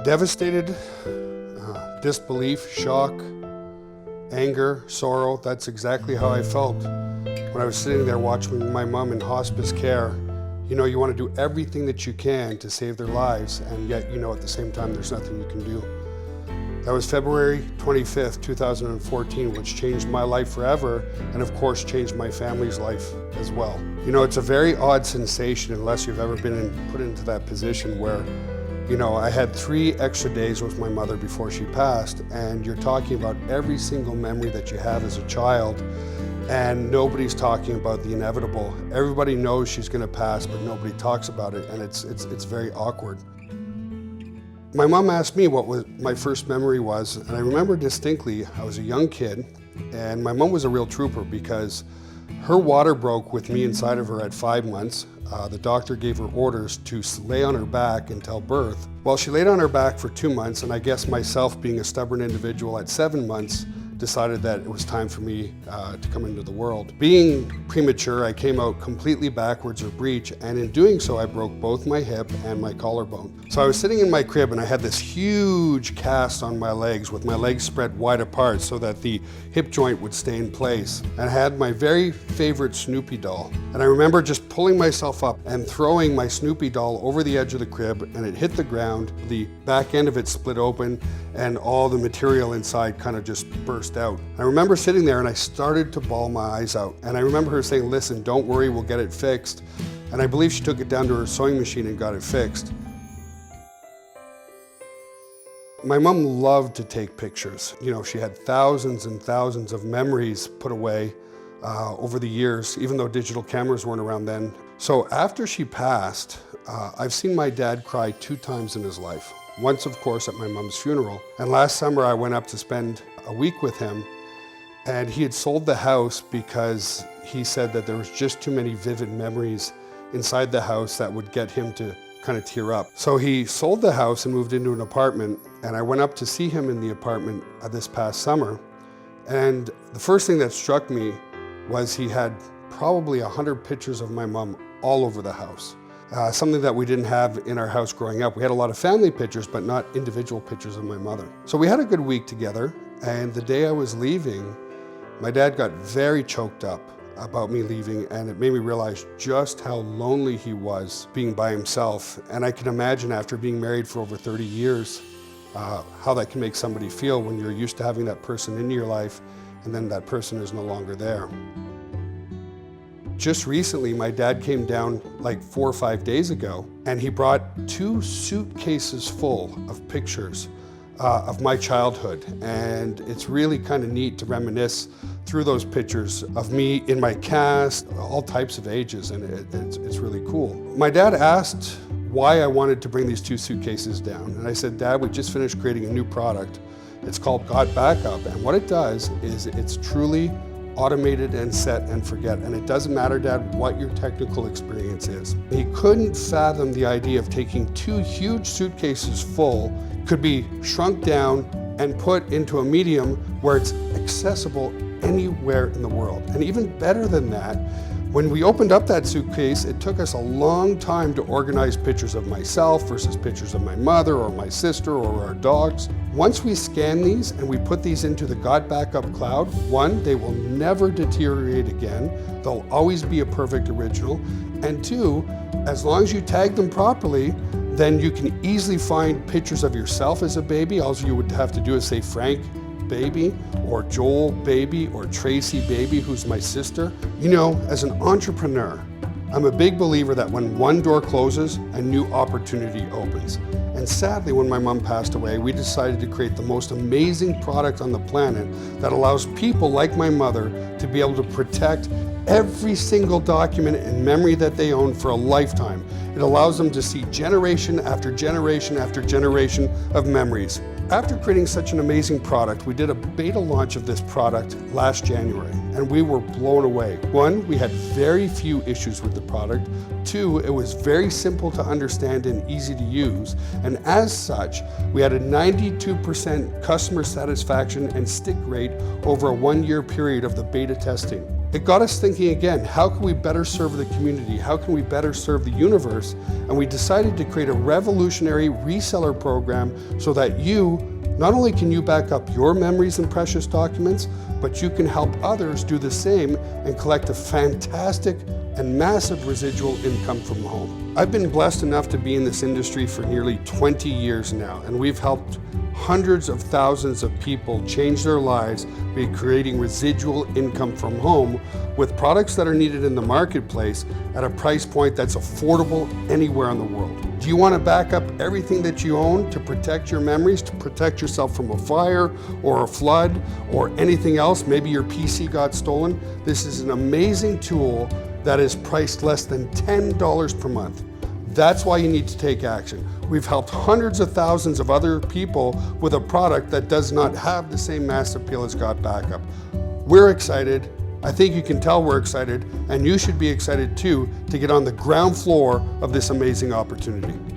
Devastated, disbelief, shock, anger, sorrow. That's exactly how I felt when I was sitting there watching my mom in hospice care. You know, you want to do everything that you can to save their lives, and yet, you know, at the same time, there's nothing you can do. That was February 25th, 2014, which changed my life forever, and of course, changed my family's life as well. You know, it's a very odd sensation unless you've ever been put into that position where, you know, I had 3 extra days with my mother before she passed, and you're talking about every single memory that you have as a child, and nobody's talking about the inevitable. Everybody knows she's going to pass, but nobody talks about it, and it's very awkward. My mom asked me what my first memory was, and I remember distinctly, I was a young kid, and my mom was a real trooper because her water broke with me inside of her at 5 months. The doctor gave her orders to lay on her back until birth. Well, she laid on her back for 2 months, and I guess myself, being a stubborn individual at 7 months, decided that it was time for me to come into the world. Being premature, I came out completely backwards or breech, and in doing so, I broke both my hip and my collarbone. So I was sitting in my crib and I had this huge cast on my legs with my legs spread wide apart so that the hip joint would stay in place. And I had my very favorite Snoopy doll. And I remember just pulling myself up and throwing my Snoopy doll over the edge of the crib, and it hit the ground. The back end of it split open and all the material inside kind of just burst out. I remember sitting there and I started to bawl my eyes out. And I remember her saying, "Listen, don't worry, we'll get it fixed." And I believe she took it down to her sewing machine and got it fixed. My mom loved to take pictures. You know, she had thousands and thousands of memories put away over the years, even though digital cameras weren't around then. So after she passed, I've seen my dad cry 2 times in his life. Once, of course, at my mom's funeral. And last summer, I went up to spend a week with him, and he had sold the house because he said that there was just too many vivid memories inside the house that would get him to kind of tear up. So he sold the house and moved into an apartment, and I went up to see him in the apartment this past summer. And the first thing that struck me was he had probably 100 pictures of my mom all over the house. Something that we didn't have in our house growing up. We had a lot of family pictures, but not individual pictures of my mother. So we had a good week together, and the day I was leaving, my dad got very choked up about me leaving, and it made me realize just how lonely he was being by himself. And I can imagine, after being married for over 30 years, how that can make somebody feel when you're used to having that person in your life, and then that person is no longer there. Just recently, my dad came down like 4 or 5 days ago, and he brought 2 suitcases full of pictures of my childhood. And it's really kind of neat to reminisce through those pictures of me in my cast, all types of ages, and it's really cool. My dad asked why I wanted to bring these 2 suitcases down. And I said, "Dad, we just finished creating a new product. It's called GotBackup, and what it does is it's truly automated and set and forget. And it doesn't matter, Dad, what your technical experience is." He couldn't fathom the idea of taking 2 huge suitcases full, could be shrunk down and put into a medium where it's accessible anywhere in the world. And even better than that, when we opened up that suitcase, it took us a long time to organize pictures of myself versus pictures of my mother or my sister or our dogs. Once we scan these and we put these into the GotBackup cloud, 1, they will never deteriorate again. They'll always be a perfect original. And 2, as long as you tag them properly, then you can easily find pictures of yourself as a baby. All you would have to do is say Frank baby, or Joel baby, or Tracy baby, who's my sister. You know, as an entrepreneur, I'm a big believer that when one door closes, a new opportunity opens. And sadly, when my mom passed away, we decided to create the most amazing product on the planet that allows people like my mother to be able to protect every single document and memory that they own for a lifetime. It allows them to see generation after generation after generation of memories. After creating such an amazing product, we did a beta launch of this product last January, and we were blown away. 1, we had very few issues with the product. 2, it was very simple to understand and easy to use. And as such, we had a 92% customer satisfaction and stick rate over a 1-year period of the beta testing. It got us thinking again, how can we better serve the community? How can we better serve the universe? And we decided to create a revolutionary reseller program so that not only can you back up your memories and precious documents, but you can help others do the same and collect a fantastic and massive residual income from home. I've been blessed enough to be in this industry for nearly 20 years now, and we've helped hundreds of thousands of people change their lives by creating residual income from home with products that are needed in the marketplace at a price point that's affordable anywhere in the world. Do you want to back up everything that you own to protect your memories, to protect yourself from a fire or a flood or anything else? Maybe your PC got stolen. This is an amazing tool that is priced less than $10 per month. That's why you need to take action. We've helped hundreds of thousands of other people with a product that does not have the same mass appeal as GotBackup. We're excited. I think you can tell we're excited, and you should be excited too to get on the ground floor of this amazing opportunity.